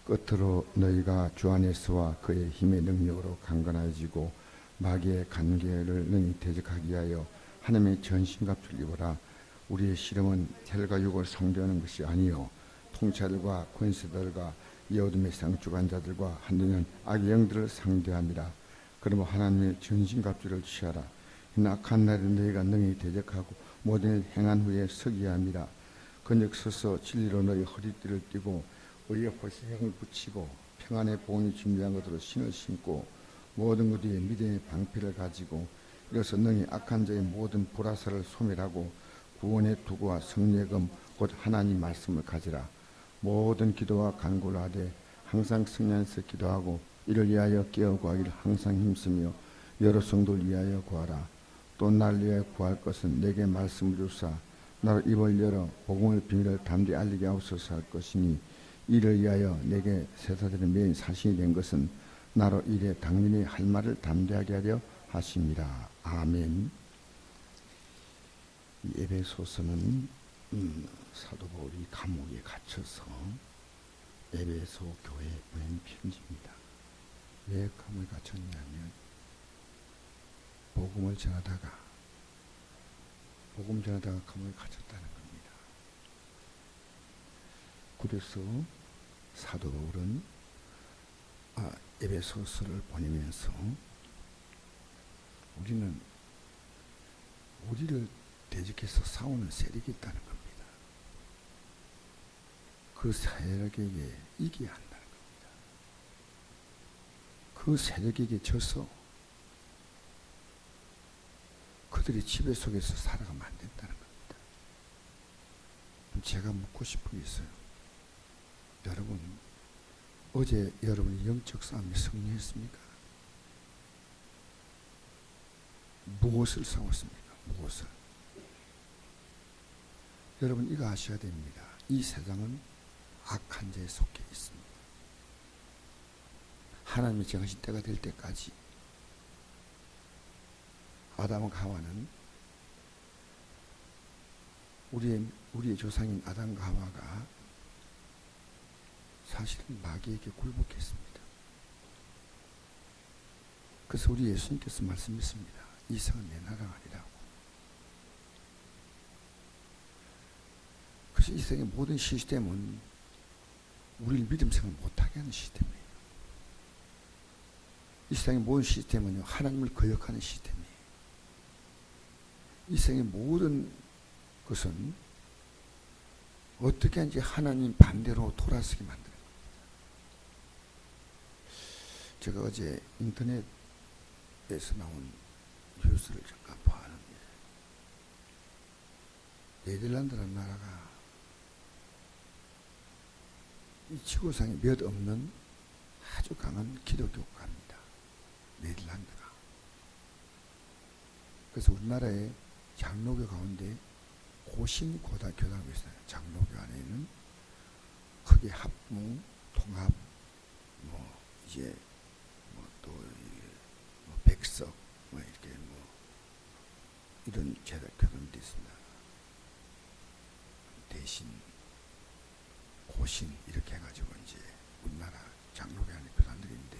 끝으로 너희가 주 안에서와 그의 힘의 능력으로 강건해지고 마귀의 간계를 능히 대적하기 위하여 하나님의 전신갑주를 입어라. 우리의 씨름은 혈과 육을 상대하는 것이 아니요 통찰과 권세들과 이 어둠의 상주한 자들과 한때는 악의 영들을 상대함이라. 그러므로 하나님의 전신갑주를 취하라. 이는 악한 날에 너희가 능히 대적하고 모든 일 행한 후에 서기 함이라. 그녁 서서 진리로 너희 허리띠를 띠고 의의 호심형을 붙이고 평안의 보온이 준비한 것으로 신을 신고 모든 것 위에 믿음의 방패를 가지고 이로써 능히 악한 자의 모든 불화살을 소멸하고 구원의 도구와 승리의 금 곧 하나님 말씀을 가지라. 모든 기도와 간구를 하되 항상 승리하면서 기도하고 이를 위하여 깨어 구하기를 항상 힘쓰며 여러 성도를 위하여 구하라. 또 날 위하여 구할 것은 내게 말씀을 주사 나로 입을 열어 복음의 비밀을 담대히 알리게 하옵소서 할 것이니 이를 위하여 내게 세사들의 메인 사신이 된 것은 나로 이래 당민이 할 말을 담대하게 하려 하심이라. 아멘. 이 에베소서는 사도 바울이 감옥에 갇혀서 에베소 교회에 보낸 편지입니다. 왜 감옥에 갇혔냐면 복음 전하다가 감옥에 갇혔다는 겁니다. 그래서 사도 바울은 에베소서를 보내면서 우리를 대적해서 싸우는 세력이 있다는 겁니다. 그 세력에게 이겨야 한다는 겁니다. 그 세력에게 져서 그들의 지배 속에서 살아가면 안 된다는 겁니다. 제가 묻고 싶은 게 있어요. 여러분, 어제 여러분이 영적 싸움에 승리했습니까? 무엇을 싸웠습니까? 무엇을? 여러분 이거 아셔야 됩니다. 이 세상은 악한 자에 속해 있습니다. 하나님이 정하신 때가 될 때까지 아담과 하와는 우리의 조상인 아담과 하와가 사실은 마귀에게 굴복했습니다. 그래서 우리 예수님께서 말씀했습니다. 이성은 내 나라가 아니라고. 그래서 이 세상의 모든 시스템은 우리를 믿음 생활 못하게 하는 시스템이에요. 이 세상의 모든 시스템은요, 하나님을 거역하는 시스템이에요. 이 세상의 모든 것은 어떻게 하는지 하나님 반대로 돌아서게 만드는 겁니다. 제가 어제 인터넷에서 나온 뉴스를 잠깐 보았는데, 네덜란드라는 나라가 이 지구상에 몇 없는 아주 강한 기독교 국가입니다. 네덜란드가. 그래서 우리나라의 장로교 가운데 고신고다교라고 있어요. 장로교 안에는 크게 합문, 통합, 백석, 이렇게 이런 교단들이 있습니다. 대신, 고신 이렇게 해가지고 이제 우리나라 장로교 안에 교단들인데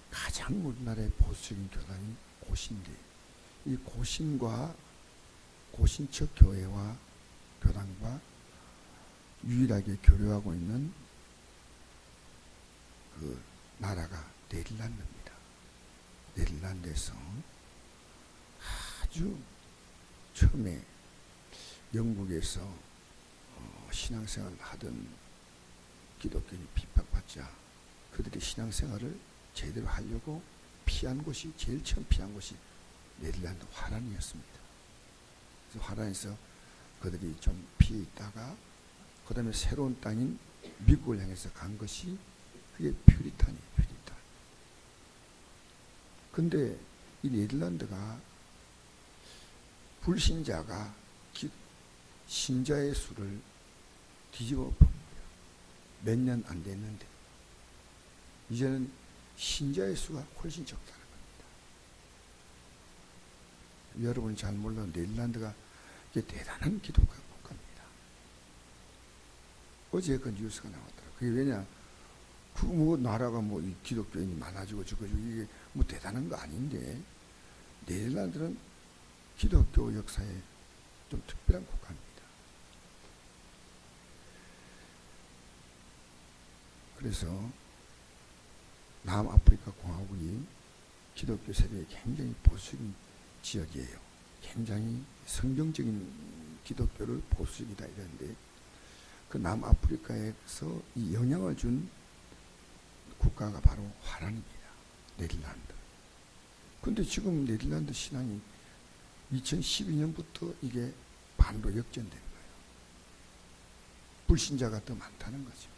가장 우리나라의 보수적인 교단이 고신인데 이 고신과 고신척 교회와 교단과 유일하게 교류하고 있는 그 나라가 네덜란드입니다. 네덜란드에서 아주 처음에 영국에서 신앙생활을 하던 기독교인이 핍박받자 그들이 신앙생활을 제대로 하려고 제일 처음 피한 곳이 네덜란드 화란이었습니다. 그래서 화란에서 그들이 좀 피해 있다가 그 다음에 새로운 땅인 미국을 향해서 간 것이 그게 퓨리탄이에요. 퓨리탄. 근데 이 네덜란드가 불신자가 신자의 수를 뒤집어 본 거예요. 몇 년 안 됐는데 이제는 신자의 수가 훨씬 적다는 겁니다. 여러분이 잘 몰라도 네덜란드가 이게 대단한 기독교. 어제 그 뉴스가 나왔더라고요. 그게 왜냐? 그 뭐 나라가 뭐 기독교인이 많아지고 저거 이게 뭐 대단한 거 아닌데, 네덜란드는 기독교 역사에 좀 특별한 국가입니다. 그래서 남아프리카 공화국이 기독교 세력이 굉장히 보수적인 지역이에요. 굉장히 성경적인 기독교를 보수적이다 이러는데, 그 남아프리카에서 이 영향을 준 국가가 바로 화란입니다. 네덜란드. 근데 지금 네덜란드 신앙이 2012년부터 이게 반으로 역전된 거예요. 불신자가 더 많다는 거죠.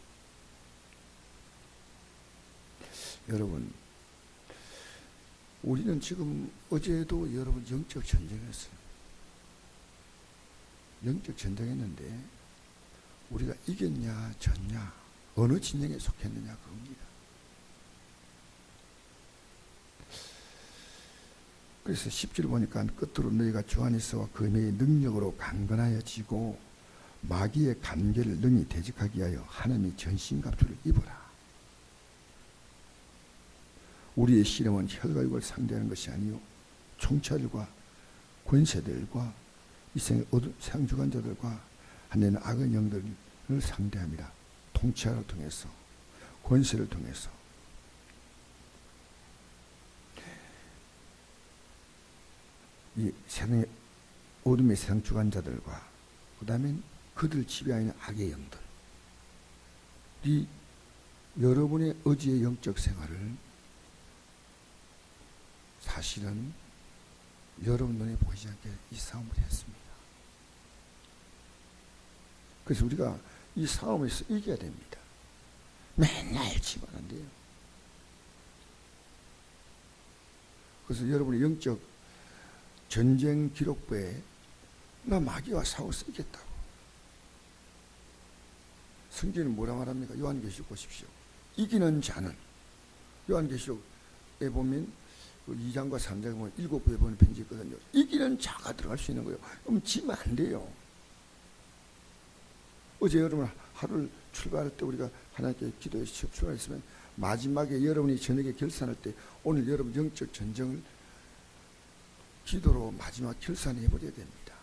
여러분, 우리는 지금 어제도 여러분 영적 전쟁했어요. 영적 전쟁했는데 우리가 이겼냐 졌냐 어느 진영에 속했느냐 그겁니다. 그래서 10절 보니까 끝으로 너희가 주 안에서와 금의 능력으로 강건하여지고 마귀의 관계를 능히 대적하기 위하여 하나님의 전신갑주를 입어라. 우리의 씨름은 혈과 육을 상대하는 것이 아니요 총찰과 권세들과 이 세상의 어두운 세상 주관자들과 한때는 악의 영들을 상대합니다. 통치하를 통해서, 권세를 통해서. 이 세상의 어둠의 세상 주관자들과 그 다음에 그들 지배하는 악의 영들, 이 여러분의 어제의 영적 생활을 사실은 여러분 눈에 보이지 않게 이 싸움을 했습니다. 그래서 우리가 이 싸움에서 이겨야 됩니다. 맨날 지면 안 돼요. 그래서 여러분의 영적 전쟁 기록부에 나 마귀와 싸워서 이겼다고. 성경은 뭐라 말합니까? 요한계시록 보십시오. 이기는 자는, 요한계시록에 보면 2장과 3장에 보면 7배 보는 편지 있거든요. 이기는 자가 들어갈 수 있는 거예요. 그럼 지면 안 돼요. 어제 여러분 하루를 출발할 때 우리가 하나님께 기도해서 출발했으면 마지막에 여러분이 저녁에 결산할 때 오늘 여러분 영적 전쟁을 기도로 마지막 결산해 버려야 됩니다.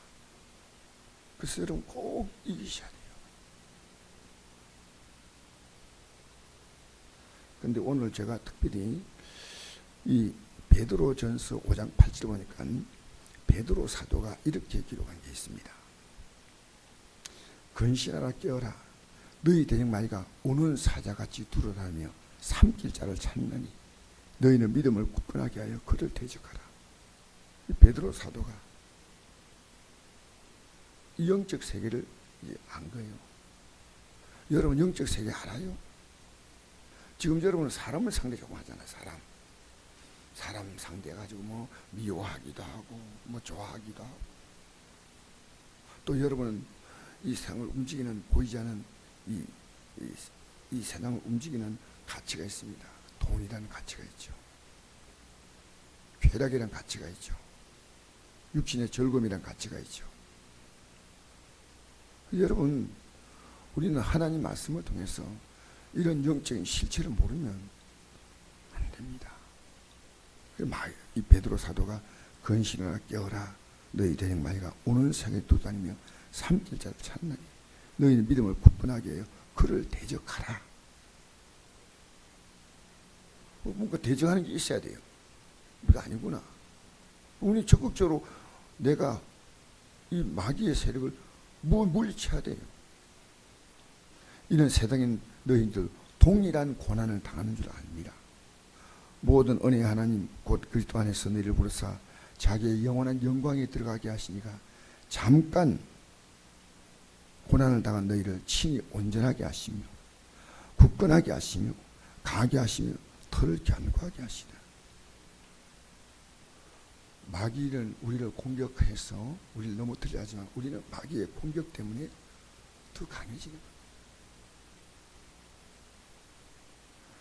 그래서 여러분 꼭 이기셔야 돼요. 근데 오늘 제가 특별히 이 베드로전서 5장 8절 보니까 베드로 사도가 이렇게 기록한 게 있습니다. 근신하라 깨어라 너희 대적마귀가 오는 사자같이 두루다니며 삼킬 자를 찾느니 너희는 믿음을 굳건하게 하여 그를 대적하라. 베드로 사도가 이 영적 세계를 이제 안 거예요. 여러분 영적 세계 알아요? 지금 여러분은 사람을 상대하고 하잖아요. 사람 상대해가지고 뭐 미워하기도 하고 뭐 좋아하기도 하고, 또 여러분은 이 세상을 움직이는 보이지 않는 이 세상을 움직이는 가치가 있습니다. 돈이라는 가치가 있죠. 쾌락이라는 가치가 있죠. 육신의 즐거움이라는 가치가 있죠. 여러분, 우리는 하나님 말씀을 통해서 이런 영적인 실체를 모르면 안 됩니다. 이 베드로 사도가 근신하라 깨어라 너희 대적마귀가 오는 세계에 돌아다니며 삼킬 자를 찾나니 너희는 믿음을 굳건하게 해요 그를 대적하라. 뭔가 대적하는 게 있어야 돼요. 우리가 아니구나. 우리 적극적으로 내가 이 마귀의 세력을 물리쳐야 돼요. 이는 세상인 너희들 동일한 고난을 당하는 줄 압니다. 모든 은혜의 하나님 곧 그리스도 안에서 너희를 부르사 자기의 영원한 영광에 들어가게 하시니가 잠깐 고난을 당한 너희를 친히 온전하게 하시며 굳건하게 하시며 강하게 하시며 털을 견고하게 하시라. 마귀는 우리를 공격해서 우리를 넘어뜨리려 하지만 우리는 마귀의 공격 때문에 더 강해지는 거예요.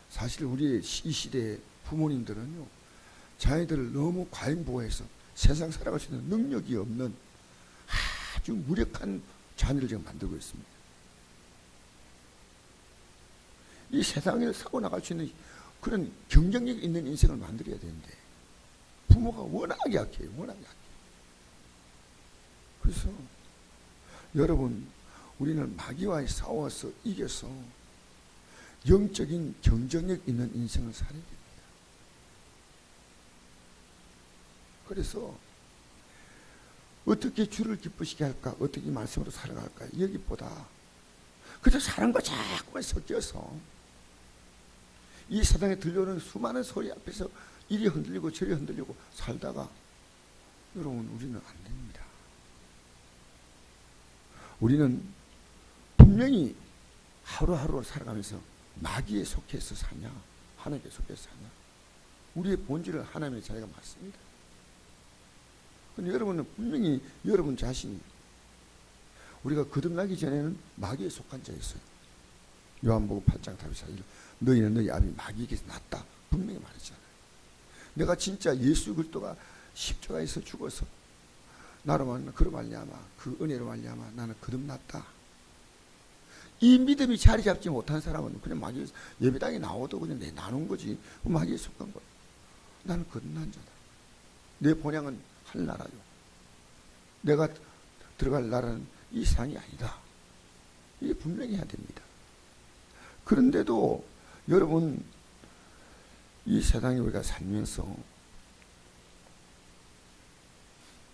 사실 우리 이 시대의 부모님들은요, 자녀들을 너무 과잉보호해서 세상 살아갈 수 있는 능력이 없는 아주 무력한 자녀를 지금 만들고 있습니다. 이 세상을 사고 나갈 수 있는 그런 경쟁력 있는 인생을 만들어야 되는데 부모가 워낙에 약해요. 워낙에 약해요. 그래서 여러분, 우리는 마귀와 싸워서 이겨서 영적인 경쟁력 있는 인생을 살아야 됩니다. 그래서 어떻게 주를 기쁘시게 할까? 어떻게 말씀으로 살아갈까? 여기보다 그저 사람과 자꾸만 섞여서 이 세상에 들려오는 수많은 소리 앞에서 이리 흔들리고 저리 흔들리고 살다가 여러분, 우리는 안 됩니다. 우리는 분명히 하루하루 살아가면서 마귀에 속해서 사냐, 하나님께 속해서 사냐. 우리의 본질은 하나님의 자녀가 맞습니다. 근데 여러분은 분명히 여러분 자신이 우리가 거듭나기 전에는 마귀에 속한 자였어요. 요한복음 8장 44절, 너희는 너희 아비 마귀에게서 났다, 분명히 말했잖아요. 내가 진짜 예수 그리스도가 십자가에서 죽어서 나로 말미암아 그 은혜로 말미암아 나는 거듭났다. 이 믿음이 자리 잡지 못한 사람은 그냥 마귀 예배당에 나와도 그냥 내 나눈 거지, 마귀에 속한 거야. 나는 거듭난 자다. 내 본향은 하늘나라요. 내가 들어갈 나라는 이 세상이 아니다. 이게 분명히 해야 됩니다. 그런데도 여러분, 이 세상에 우리가 살면서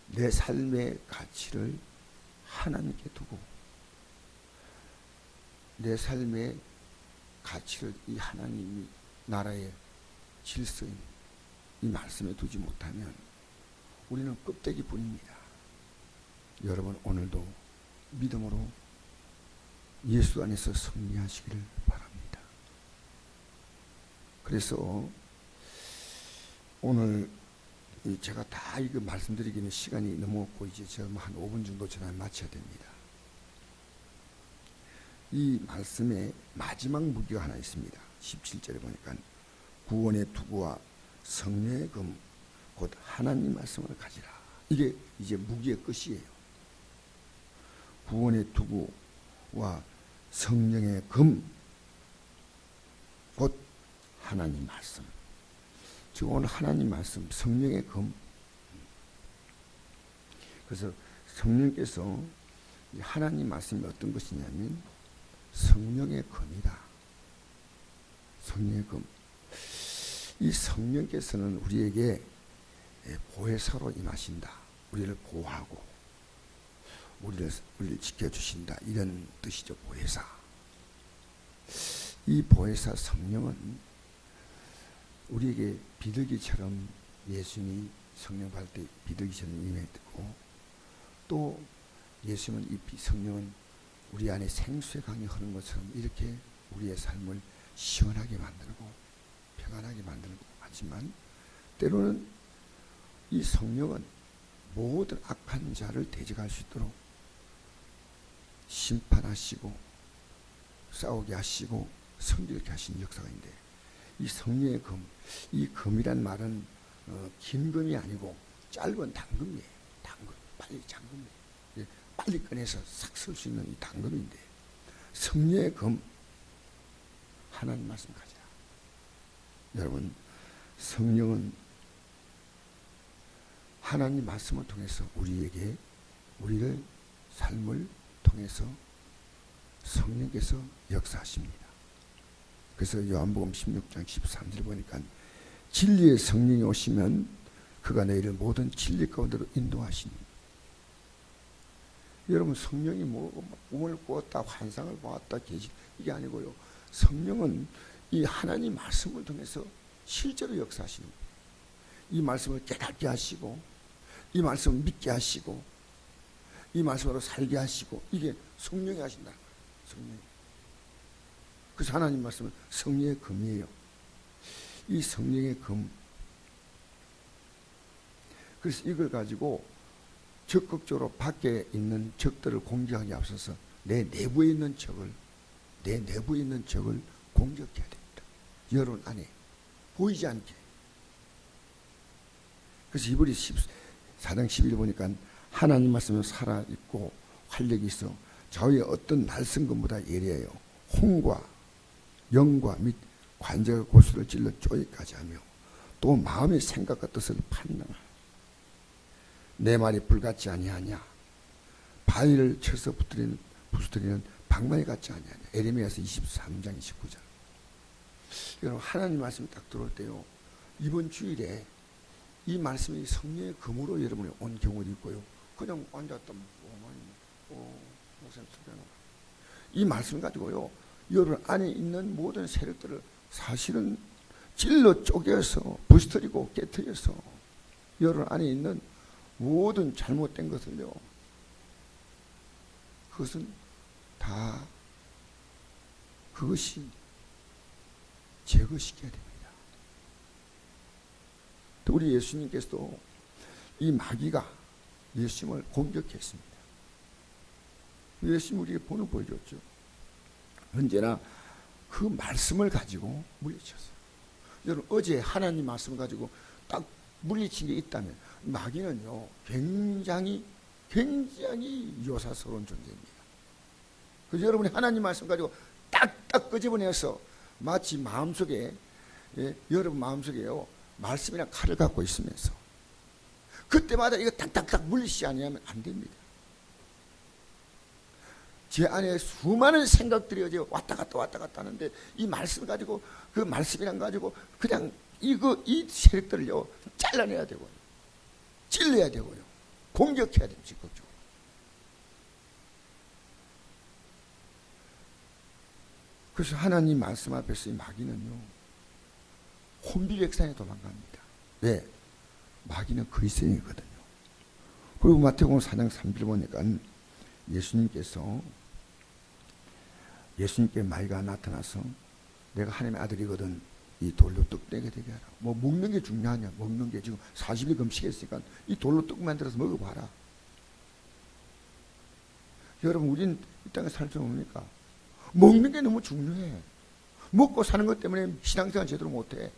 내 삶의 가치를 하나님께 두고 내 삶의 가치를 이 하나님이 나라의 질서인 이 말씀에 두지 못하면 우리는 껍데기뿐입니다. 여러분, 오늘도 믿음으로 예수 안에서 승리하시기를 바랍니다. 그래서 오늘 제가 다 이거 말씀드리기는 시간이 너무 없고 이제 제가 한 5분 정도 지나면 마쳐야 됩니다. 이 말씀에 마지막 무기가 하나 있습니다. 17절에 보니까 구원의 투구와 성령의 금 곧 하나님 말씀을 가지라. 이게 이제 무기의 끝이에요. 구원의 투구와 성령의 금 곧 하나님 말씀. 즉 오늘 하나님 말씀, 성령의 금. 그래서 성령께서 하나님 말씀이 어떤 것이냐면 성령의 금이다. 성령의 금. 이 성령께서는 우리에게 보혜사로 임하신다. 우리를 보호하고 우리를 지켜주신다. 이런 뜻이죠. 보혜사. 이 보혜사 성령은 우리에게 비둘기처럼 예수님이 성령 받을 때 비둘기처럼 임했고, 또 예수님은 이 성령은 우리 안에 생수의 강이 흐르는 것처럼 이렇게 우리의 삶을 시원하게 만들고 평안하게 만들고 하지만 때로는 이 성령은 모든 악한 자를 대적할 수 있도록 심판하시고 싸우게 하시고 성질케 하신 역사가 있는데, 이 성령의 금, 이 금이란 말은 긴 금이 아니고 짧은 당금이에요. 당금, 빨리 잠금이에요. 빨리 꺼내서 싹 쓸 수 있는 이 당금인데, 성령의 금, 하나님 말씀 가지라. 여러분, 성령은 하나님 말씀을 통해서 우리에게, 우리를 삶을 통해서 성령께서 역사하십니다. 그래서 요한복음 16장 13절 보니까 진리의 성령이 오시면 그가 너희를 모든 진리 가운데로 인도하시니. 여러분, 성령이 뭐 꿈을 꾸었다, 환상을 보았다, 계시, 이게 아니고요. 성령은 이 하나님 말씀을 통해서 실제로 역사하시는 거예요. 이 말씀을 깨닫게 하시고, 이 말씀을 믿게 하시고, 이 말씀으로 살게 하시고, 이게 성령이 하신다는 거예요. 성령이. 그래서 하나님 말씀은 성령의 금이에요. 이 성령의 금. 그래서 이걸 가지고 적극적으로 밖에 있는 적들을 공격하기 앞서서 내 내부에 있는 적을 공격해야 됩니다. 여러분 안에 보이지 않게. 그래서 히브리 4장 11절 보니까 하나님 말씀은 살아있고 활력이 있어 좌우에 어떤 날선 것보다 예리해요. 홍과 영과 및 관제가 고수를 찔러 쪼이까지 하며 또 마음의 생각과 뜻을 판단하라. 내 말이 불같지 아니하냐. 바위를 쳐서 부수뜨리는 방망이 같지 아니하냐. 에레미야서 23장 29절. 여러분, 하나님 말씀이 딱 들어올 때요, 이번 주일에 이 말씀이 성령의 금으로 여러분이 온 경우도 있고요, 그냥 앉았다 목사님 이 말씀 가지고요, 여러분 안에 있는 모든 세력들을 사실은 찔러 쪼개서 부스터리고 깨뜨려서 여러분 안에 있는 모든 잘못된 것을요, 그것은 다 그것이 제거시켜야 됩니다. 또 우리 예수님께서도 이 마귀가 예수님을 공격했습니다. 예수님 우리에게 본을 보여줬죠. 언제나 그 말씀을 가지고 물리쳤어요. 여러분, 어제 하나님 말씀을 가지고 딱 물리친 게 있다면 마귀는요, 굉장히 요사스러운 존재입니다. 그래서 여러분이 하나님 말씀 가지고 딱딱 끄집어내서 마치 마음속에, 여러분 마음속에요, 말씀이나 칼을 갖고 있으면서 그때마다 이거 딱딱딱 물리시지 아니하면 안 됩니다. 제 안에 수많은 생각들이 어제 왔다 갔다 하는데 이 말씀을 가지고, 그 말씀이란 가지고 그냥 이 세력들을요 잘라내야 되고요, 찔러야 되고요, 공격해야 됩니다. 적극적으로. 그래서 하나님 말씀 앞에서 이 마귀는요 혼비백산에 도망갑니다. 왜? 마귀는 그리스도인이거든요. 그리고 마태복음 4장 3절 보니까 예수님께 마귀가 나타나서 내가 하나님의 아들이거든 이 돌로 떡 되게 하라. 뭐 먹는 게 중요하냐? 먹는 게 지금 40일 금식했으니까 이 돌로 떡 만들어서 먹어봐라. 여러분, 우린 이 땅에 살지 뭡니까? 먹는 게 너무 중요해. 먹고 사는 것 때문에 신앙생활 제대로 못해.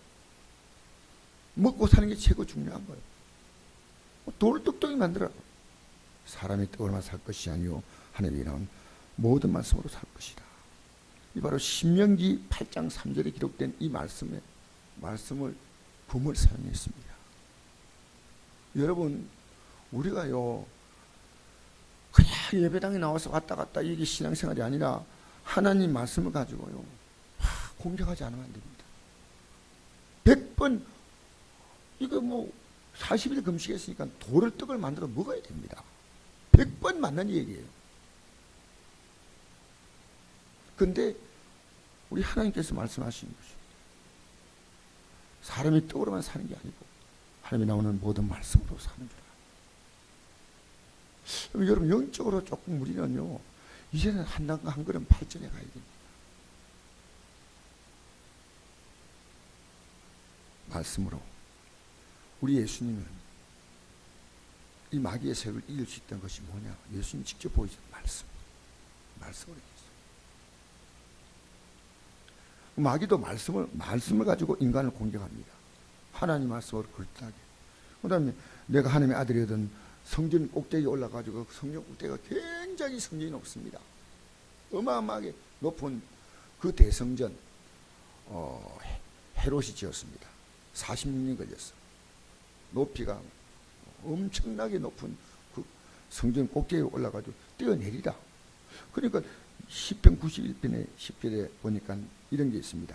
먹고 사는 게 최고 중요한 거예요. 돌 떡떡이 만들어. 사람이 떡으로만 살 것이 아니요 하나님이 나온 모든 말씀으로 살 것이다. 이 바로 신명기 8장 3절에 기록된 이 말씀을 금을 사용했습니다. 여러분, 우리가요 그냥 예배당에 나와서 왔다 갔다 이게 신앙생활이 아니라 하나님 말씀을 가지고요 공격하지 않으면 안 됩니다. 100번 이거 뭐 40일 금식했으니까 돌을 떡을 만들어 먹어야 됩니다. 100번 맞는 얘기예요. 근데 우리 하나님께서 말씀하시는 것이 사람이 떡으로만 사는 게 아니고 하나님이 나오는 모든 말씀으로 사는 줄 알아요. 여러분, 영적으로 조금 우리는요 이제는 한 단계 한 걸음 발전해 가야 됩니다. 말씀으로. 우리 예수님은 이 마귀의 세력을 이길 수 있다는 것이 뭐냐? 예수님 직접 보여준 말씀으로 했어요. 마귀도 말씀을 가지고 인간을 공격합니다. 하나님 말씀으로 그럴듯하게. 그 다음에 내가 하나님의 아들이거든 성전 꼭대기에 올라가지고 성전 꼭대기가 굉장히 성전이 높습니다. 어마어마하게 높은 그 대성전 헤롯이 지었습니다. 46년 걸렸어. 높이가 엄청나게 높은 그 성전 꼭대기에 올라가지고 뛰어내리라. 그러니까 시편 91편의 10절에 보니까 이런 게 있습니다.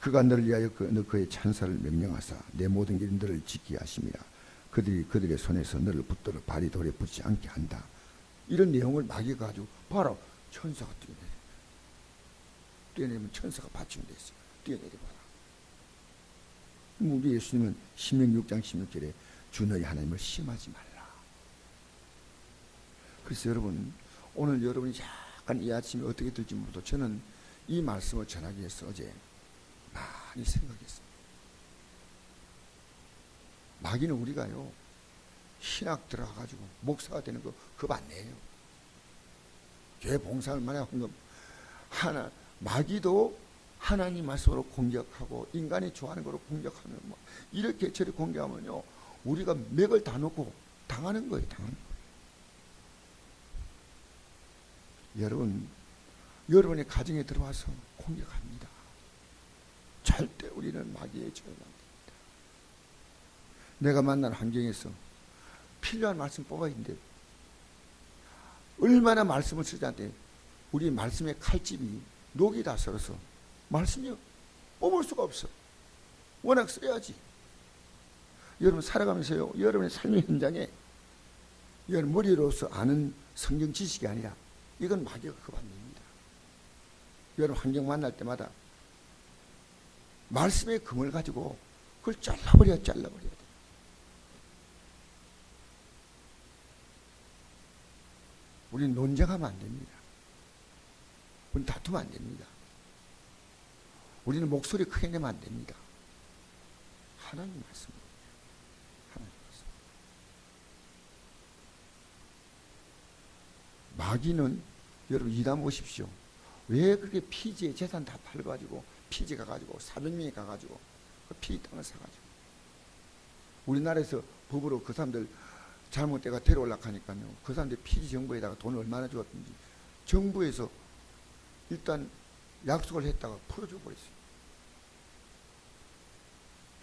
그가 너를 위하여 그의 찬사를 명령하사 내 모든 길 너를 지키게 하심이라. 그들의 손에서 너를 붙들어 발이 돌에 붙지 않게 한다. 이런 내용을 마귀가 가지고 봐라, 천사가 뛰어내리면 천사가 받침돼 있어요. 뛰어내려봐라. 우리 예수님은 신명기 6장 16절에 주 너희 하나님을 시험하지 말라. 그래서 여러분, 오늘 여러분이 약간 이 아침에 어떻게 될지 모르도 저는 이 말씀을 전하기 위해서 어제 많이 생각했습니다. 마귀는 우리가요 신학 들어가가지고 목사가 되는 거 겁 안 내요. 교회 봉사를 많이 하는 거 마귀도 하나님 말씀으로 공격하고 인간이 좋아하는 거로 공격하면 뭐 이렇게 저렇게 공격하면요 우리가 맥을 다 놓고 당하는 거예요. 여러분의 가정에 들어와서 공격합니다. 절대 우리는 마귀의 죄를 안 됩니다. 내가 만난 환경에서 필요한 말씀 뽑아야 되는데 얼마나 말씀을 쓰자는데 우리 말씀의 칼집이 녹이 다 썰어서 말씀이 뽑을 수가 없어. 워낙 써야지. 여러분 살아가면서요, 여러분의 삶의 현장에 이건 머리로서 아는 성경 지식이 아니라 이건 마귀가 그거 안 됩니다. 여러분 환경 만날 때마다 말씀의 금을 가지고 그걸 잘라버려야 돼. 우리는 논쟁하면 안 됩니다. 우리는 다투면 안 됩니다. 우리는 목소리 크게 내면 안 됩니다. 하나님 말씀입니다. 하나님 말씀. 마귀는 여러분 이담 보십시오. 왜 그렇게 피지의 재산 다 팔아가지고 피지 가가지고 400명이 가가지고 그 피지 땅을 사가지고 우리나라에서 법으로 그 사람들 잘못돼가 데려올라 하니까요. 그 사람들 피지 정부에다가 돈을 얼마나 주었든지 정부에서 일단 약속을 했다가 풀어줘 버렸어요.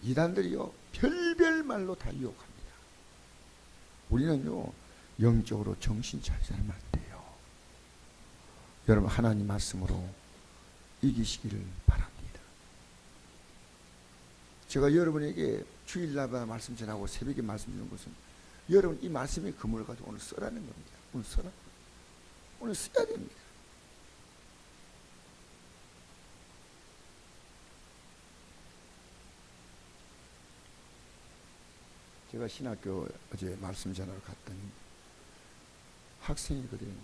이단들이요 별별 말로 다 유혹합니다. 우리는요 영적으로 정신 차리지 않으면 안 돼요. 여러분 하나님 말씀으로 이기시기를 바랍니다. 제가 여러분에게 주일날마다 말씀 전하고 새벽에 말씀 주는 것은 여러분 이 말씀의 금을 가지고 오늘 써라는 겁니다. 오늘 써라. 오늘 써야 됩니다. 제가 신학교 어제 말씀 전하러 갔더니 학생이거든요.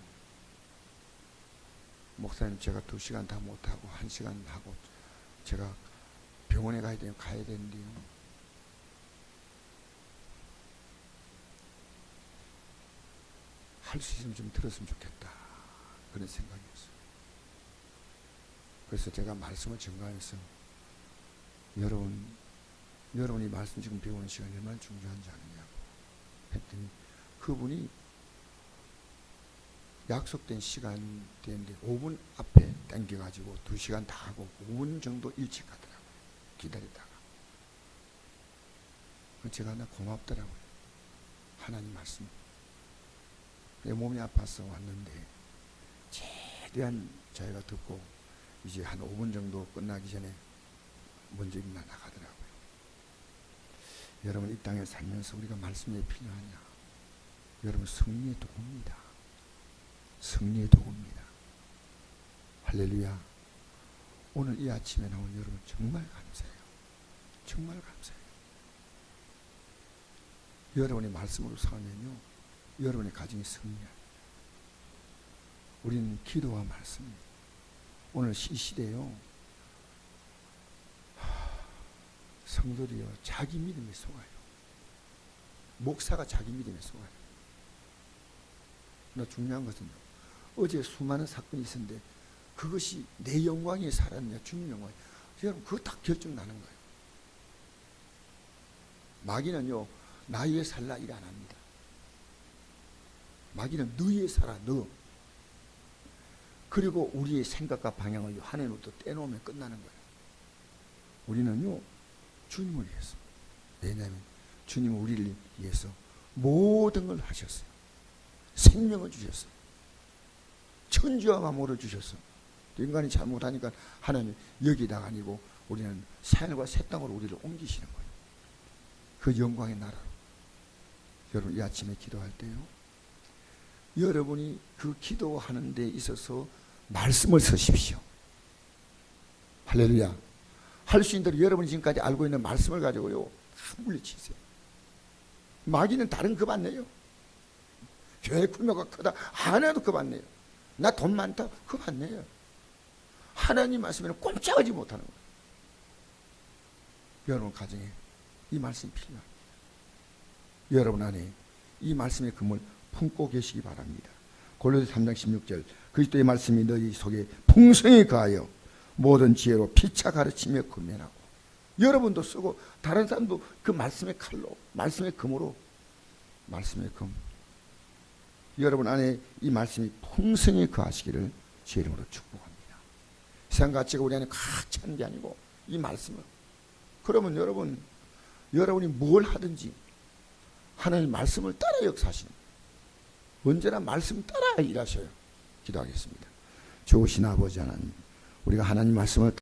목사님 제가 2시간 다 못하고 1시간 하고 제가 병원에 가야 되는데요. 할 수 있으면 좀 들었으면 좋겠다. 그런 생각이었어요. 그래서 제가 말씀을 전가해서 여러분이 말씀 지금 배우는 시간이 얼마나 중요한지 아느냐고 했더니 그분이 약속된 시간 되는데 5분 앞에 당겨가지고 2시간 다 하고 5분 정도 일찍 가더라고요. 기다리다가. 제가 나 고맙더라고요. 하나님 말씀. 내 몸이 아파서 왔는데 최대한 저희가 듣고 이제 한 5분 정도 끝나기 전에 먼저 일어나 나가더라고요. 여러분 이 땅에 살면서 우리가 말씀이 필요하냐? 여러분 승리의 도구입니다. 승리의 도구입니다. 할렐루야. 오늘 이 아침에 나온 여러분 정말 감사해요. 정말 감사해요. 여러분의 말씀으로 살면요 여러분의 가정이 승리해요. 우리는 기도와 말씀입니다. 오늘 이 시대요 성도들이요 자기 믿음에 속아요. 목사가 자기 믿음에 속아요. 그러나 중요한 것은요 어제 수많은 사건이 있었는데 그것이 내 영광이 살았느냐 주님 영광이 여러분 그거 다 결정 나는 거예요. 마귀는요 나 위해 살라 일 안 합니다. 마귀는 너 위해 살아 너. 그리고 우리의 생각과 방향을 하나님으로부터 떼놓으면 끝나는 거예요. 우리는요 주님을 위해서. 왜냐하면 주님은 우리를 위해서 모든 걸 하셨어요. 생명을 주셨어요. 천지와 만물을 주셨어요. 인간이 잘못하니까 하나님 여기다가 아니고 우리는 하늘과 새 땅으로 우리를 옮기시는 거예요. 그 영광의 나라로. 여러분 이 아침에 기도할 때요 여러분이 그 기도하는 데 있어서 말씀을 쓰십시오. 할렐루야. 할 수 있는 대로 여러분이 지금까지 알고 있는 말씀을 가지고요 다 물리치세요. 마귀는 다른 겁 안 내요. 교회 규모가 크다 하나도 겁 안 내요. 나 돈 많다 겁 안 내요. 하나님 말씀에는 꼼짝하지 못하는 거예요. 여러분 가정에 이 말씀이 필요합니다. 여러분 안에 이 말씀의 금을 품고 계시기 바랍니다. 골로새 3장 16절 그리스도의 말씀이 너희 속에 풍성히 거하여 모든 지혜로 피차 가르치며 금면하고 여러분도 쓰고 다른 사람도 그 말씀의 칼로 말씀의 금으로 말씀의 금 여러분 안에 이 말씀이 풍성히 거하시기를 제 이름으로 축복합니다. 세상 가치가 우리 안에 꽉 찬 게 아니고 이 말씀을. 그러면 여러분이 뭘 하든지 하나님 말씀을 따라 역사하시는, 언제나 말씀 따라 일하셔요. 기도하겠습니다. 좋으신 아버지 하나님, 우리가 하나님 말씀을